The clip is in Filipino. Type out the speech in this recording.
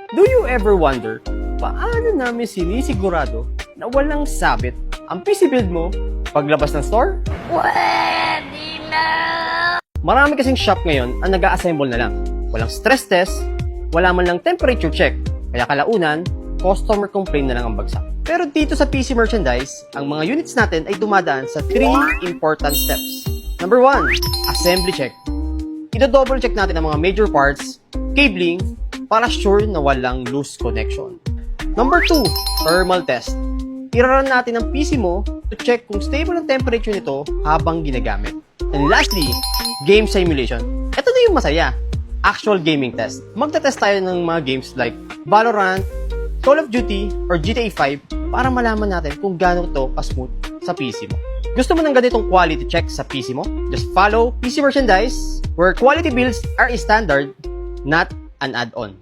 Do you ever wonder, paano namin sinisigurado na walang sabit ang PC build mo paglabas ng store? Pwede na! Marami kasing shop ngayon ang nag-a-assemble na lang. Walang stress test, wala man lang temperature check, kaya kalaunan, customer complaint na lang ang bagsak. Pero dito sa PC Merchandise, ang mga units natin ay dumadaan sa 3 important steps. Number 1, assembly check. Ito-double check natin ang mga major parts, cabling, para sure na walang loose connection. Number 2, thermal test. Iraran natin ang PC mo to check kung stable ang temperature nito habang ginagamit. And lastly, game simulation. Ito na yung masaya, actual gaming test. Magta-test tayo ng mga games like Valorant, Call of Duty, or GTA 5 para malaman natin kung gaano ito ka-smooth sa PC mo. Gusto mo ng ganitong quality check sa PC mo? Just follow PC Merchandise, where quality builds are a standard, not an add-on.